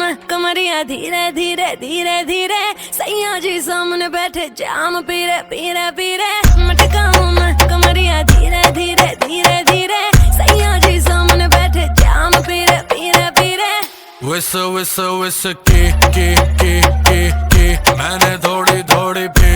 मैं कमरिया धीरे धीरे धीरे धीरे, सैया जी सामने बैठे जाम पीरे पीरे पीरे। मटकाऊं मैं कमरिया धीरे धीरे धीरे धीरे, सैया जी सामने बैठे जाम पीरे पीरे पीरे। विस के मैंने थोड़ी थोड़ी पे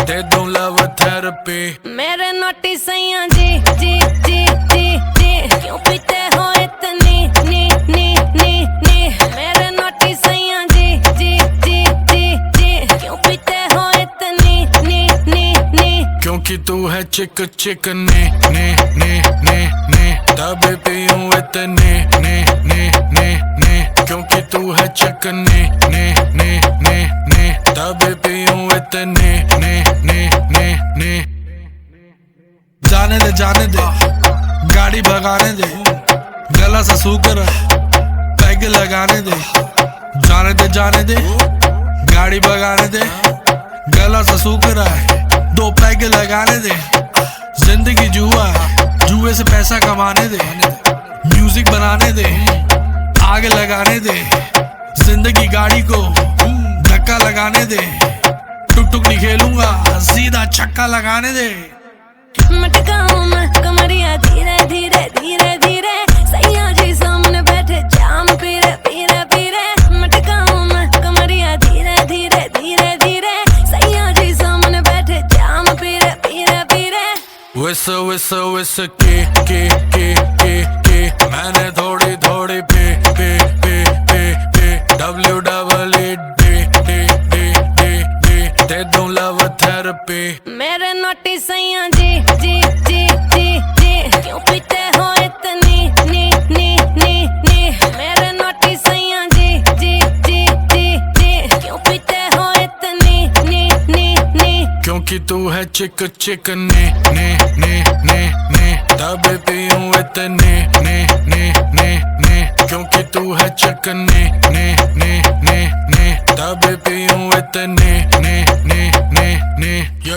दे दूं लव थेरेपी। मेरे नोटी सैया जी जी जी जी जी, क्यों पीते हो इतनी नी नी नी नी। मेरे नोटी सैया जी जी जी जी जी, क्यों पीते हो इतनी नी नी नी। क्योंकि तू है चिक चिक ने तभी पीऊं इतने ने। क्योंकि तू है चिक ने तभी पीऊं इतने ने। जाने दे गाड़ी भगाने दे, गला सा सूकर पैग लगाने दे। जाने दे गाड़ी भगाने दे, गला सा सूकर दो पैग लगाने दे। जिंदगी जुए से पैसा कमाने दे, म्यूजिक बनाने दे, आग लगाने दे। जिंदगी गाड़ी को धक्का लगाने दे, टुक टुक नहीं खेलूंगा, सीधा छक्का लगाने दे। मटकाऊं मैं कमरिया धीरे धीरे धीरे धीरे, सैया जी सामने बैठे जाम पीरे पीरे पीरे। मटकाऊं मैं कमरिया धीरे धीरे धीरे धीरे, सैया जी सामने बैठे जाम पीरे पीरे पीरे। विस के मैंने थोड़ी थोड़ी पे दे दूं लव थेरेपी। मेरे नोटी सैया जी जी जी जी जी, क्यों पीते हो इतनी नी नी नी नी। मेरे नोटी सैया जी जी जी जी जी, क्यों पीते हो इतनी नी नी नी। क्योंकि तू है चिक ने तभी पीऊं इतने ने। क्योंकि तू है चिक ने तभी पीऊं इतने ने।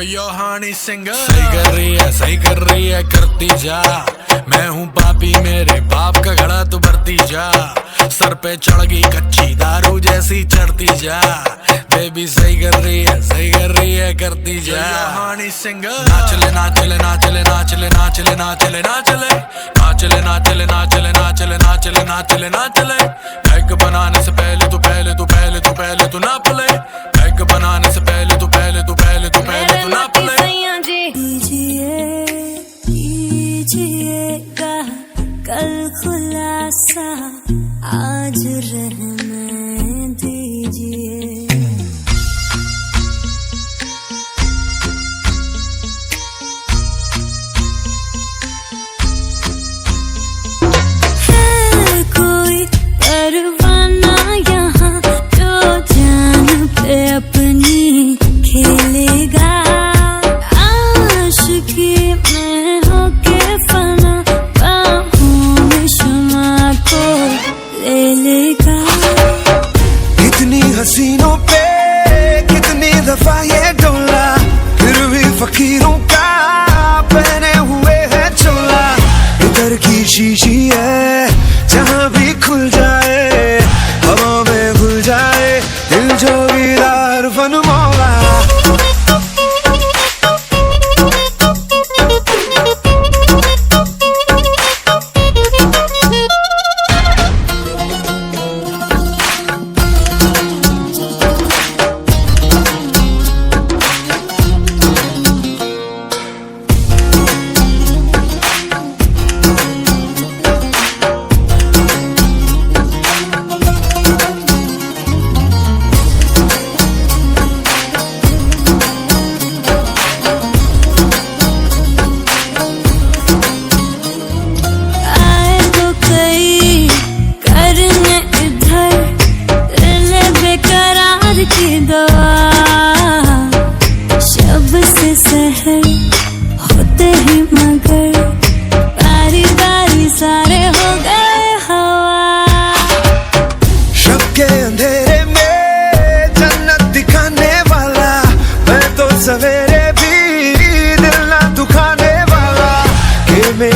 यो हानी सिंगर सही कर रही है करती जा। मैं हूँ पापी मेरे बाप का घड़ा तू भरती जा। सर पे चढ़ गई कच्ची दारू जैसी चढ़ती जा। बेबी सही कर रही है करती जा। हानी सिंगर नाचले। पैग बनाने से पहले तू नाप ले। पैग बनाने से पहले तू नाप ले। सैया जी कीजिएगा कल खुलासा, आज रहने दीजिए। कोई परवाना यहाँ जो जान पे अपनी खेलेगा। आशिकी में होके फना, बाहों में शमा को ले लेगा। इतनी हसीनों पे कितनी दफा ये डोला, फिर भी फकीरों का पहने हुए है चोला। इधर की शीशी है जहाँ भी खुल जाए, हवा में घुल जाए दिल जोगीदार फन मौला।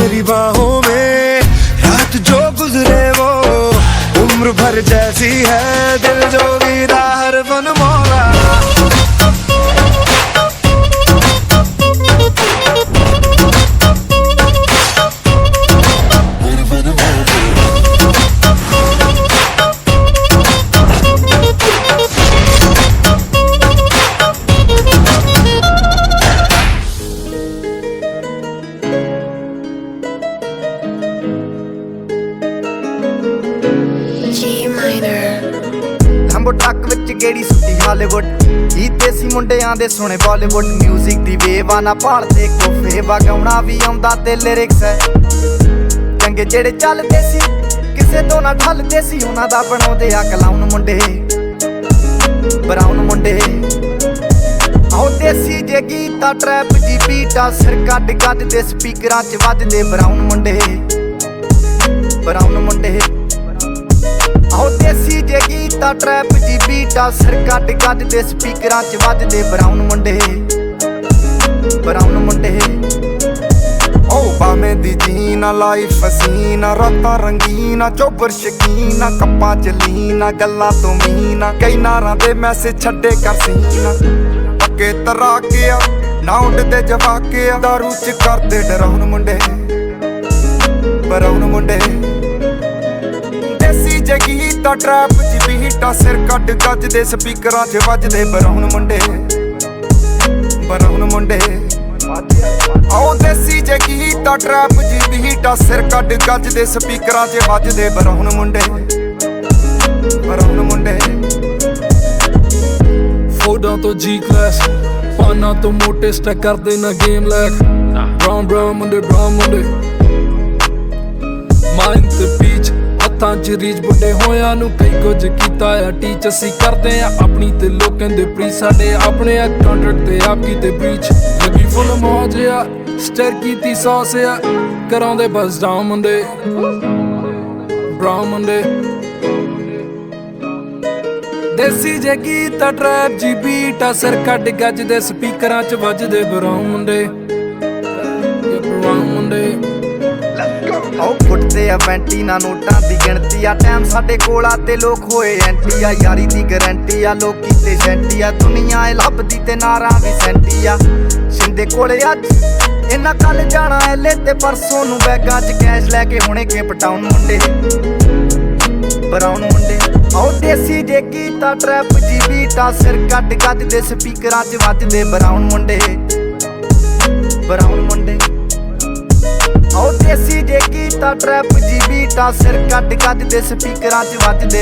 मेरी बाहों में रात जो गुजरे वो उम्र भर जैसी है, दिल जो वीरा हर बन मौला। G minor. ਲੰਬੋ ਟਰੱਕ ਵਿੱਚ ਗੇੜੀ ਸੁੱਟੀ ਹਾਲੀਵੁੱਡ, ਹੀ ਦੇਸੀ ਮੁੰਡਿਆਂ ਦੇ ਸੁਣੇ ਬਾਲੀਵੁੱਡ। ਮਿਊਜ਼ਿਕ ਦੀ ਵੇਵ ਆ ਨਾ ਭਾਲਦੇ ਕੋਫੇ, ਵਗਾਉਣਾ ਵੀ ਆਉਂਦਾ ਤੇ ਲਿਰਿਕਸ ਹੈ ਚੰਗੇ ਜਿਹੜੇ ਚੱਲਦੇ ਸੀ, ਕਿਸੇ ਤੋਂ ਨਾ ਠੱਲਦੇ ਸੀ। ਉਹਨਾਂ ਦਾ ਬਣਾਉਂਦੇ ਆ ਕਲਾਉਨ ਮੁੰਡੇ, ਬਰਾਉਨ ਮੁੰਡੇ। ਆਓ ਦੇਸੀ ਜੇ ਗੀਤਾ ਟਰੈਪ ਦੀ ਬੀਟਾ, ਸਿਰ ਕੱਢ ਕੱਢ ਦੇ ਸਪੀਕਰਾਂ 'ਚ ਵੱਜਦੇ ਬਰਾਉਨ ਮੁੰਡੇ, ਬਰਾਉਨ ਮੁੰਡੇ। ਆਓ ਦੇਸੀ ਜੇ ਗੀਤਾ ਟਰੈਪ ਦੀ ਬੀਟਾ, ਸਿਰ ਕੱਢ ਕੱਢ ਦੇ ਸਪੀਕਰਾਂ 'ਚ ਵੱਜਦੇ ਬਰਾਉਨ ਮੁੰਡੇ, ਬਰਾਉਨ ਮੁੰਡੇ। ਓ ਬਾਵੇਂ ਦੀ ਜੀਨਾ ਲਾਈਫ ਹਸੀਨਾ, ਰਾਤਾਂ ਰੰਗੀਨਾ, ਚੋਬਰ ਸ਼ਕੀਨਾ, ਕੱਪਾਂ ਚ ਲੀਨਾ, ਗੱਲਾਂ ਤੋਂ ਮੀਨਾ, ਕਈ ਨਾਰਾਂ ਦੇ ਮੈਸੇਜ ਛੱਡੇ ਕਰ ਸੀਨਾ। ਪੱਕੇ ਤਰਾ ਕੇ ਆ ਨਾ ਉੱਡਦੇ ਜਵਾਕੇ ਆ, ਦਾਰੂ ਚ ਕਰਦੇ ਡਰਾਉਣ ਮੁੰਡੇ, ਬਰਾਉਨ ਮੁੰਡੇ। ਦੇਸੀ ਜੇ ਗੀਤਾ ਟਰੈਪ ਦੀ ਬੀਟਾ, ਸਿਰ ਕੱਢ ਗੱਜ ਦੇ ਸਪੀਕਰਾਂ 'ਚ ਵੱਜਦੇ ਬਰਾਉਨ ਮੁੰਡੇ, ਬਰਾਉਨ ਮੁੰਡੇ। ਆਓ ਦੇਸੀ ਜੇ ਗੀਤਾ ਟਰੈਪ ਦੀ ਬੀਟਾ, ਸਿਰ ਕੱਢ ਗੱਜ ਦੇ ਸਪੀਕਰਾਂ 'ਚ ਵੱਜਦੇ ਬਰਾਉਨ ਮੁੰਡੇ, ਬਰਾਉਨ ਮੁੰਡੇ। ਫੋਟੋਆਂ ਤੋਂ ਜੀ ਕਲਾਸ, ਪਾਨਾਂ ਤੋਂ ਮੋਟੇ ਸਟੈਕ ਕਰਦੇ ਨਾ ਗੇਮ ਲੈਕ। ਬਰਾਊਨ ਬਰਾਊਨ ਮੁੰਡੇ, ਬਰਾਊਨ ਮੁੰਡੇ। ਮਾਈਂਡ ਤੇ ਪੀਚ, ਹੱਥਾਂ 'ਚ ਰੀਚ, ਬੁੱਢੇ ਹੋਇਆਂ ਨੂੰ ਕਈ ਕੁਝ ਕੀਤਾ ਆ ਟੀਚ। ਅਸੀਂ ਕਰਦੇ ਆ ਆਪਣੀ ਤੇ ਲੋਕਾਂ ਦੇ ਪ੍ਰੀ, ਸਾਡੇ ਆਪਣੇ ਆ ਕੰਟਰੈਕਟ ਤੇ ਆਪ ਕੀਤੇ ਬ੍ਰੀਚ। ਲੱਗੀ ਫੁੱਲ ਮੌਜ ਆ, ਸਟਰ ਕੀਤੀ ਸੌਸ ਆ, ਕਰਾਉਂਦੇ ਬਸ ਡਾਊਨ ਮੁੰਡੇ, ਬਰਾਊਨ ਮੁੰਡੇ। ਦੇਸੀ ਜੇ ਗੀਤਾ ਟਰੈਪ ਜੀ ਬੀਟਾ, ਸਿਰ ਕੱਢ ਗੱਜ ਦੇ ਸਪੀਕਰਾਂ 'ਚ ਵੱਜਦੇ ਬਰਾਊਨ ਮੁੰਡੇ, ਬਰਾਊਨ ਮੁੰਡੇ। ਆਓ ਫੁੱਟਦੇ ਆ ਵੈਂਟੀ ਨਾ ਨੋਟਾਂ ਦੀ ਗਿਣਤੀ ਆ, ਟਾਈਮ ਸਾਡੇ ਕੋਲ ਆ ਤੇ ਲੋਕ ਹੋਏ ਐਂਟੀ ਆ। ਯਾਰੀ ਦੀ ਗਰੰਟੀ ਆ, ਲੋਕੀ ਤੇ ਸੈਂਟੀ ਆ, ਦੁਨੀਆ ਏ ਲੱਭਦੀ ਤੇ ਨਾਰਾਂ ਵੀ ਸੈਂਟੀ ਆ। ਸ਼ਿੰਦੇ ਕੋਲੇ ਅੱਜ ਇਹਨਾਂ ਕੱਲ ਜਾਣਾ ਐਲੇ ਤੇ ਪਰਸੋਂ ਨੂੰ ਬੈਗਾਂ 'ਚ ਕੈਸ਼ ਲੈ ਕੇ ਹੁਣੇ ਕੇ ਪਟਾਉਣ ਮੁੰਡੇ, ਬਰਾਉਨ ਮੁੰਡੇ। ਆਓ ਦੇਸੀ ਜੇ ਗੀਤਾ ਟਰੈਪ ਜੀ ਬੀਟਾ, ਸਿਰ ਕੱਢ ਗੱਜ ਦੇ ਸਪੀਕਰਾਂ 'ਚ ਵੱਜਦੇ ਬਰਾਉਨ ਮੁੰਡੇ, ਬਰਾਉਨ ਮੁੰਡੇ। ਆਓ ਦੇਸੀ ਜੇ ਗੀਤਾ ਟਰੈਪ ਜੀ ਬੀਟਾ, ਸਿਰ ਕੱਢ ਗੱਜ ਦੇ ਸਪੀਕਰਾਂ 'ਚ ਵੱਜਦੇ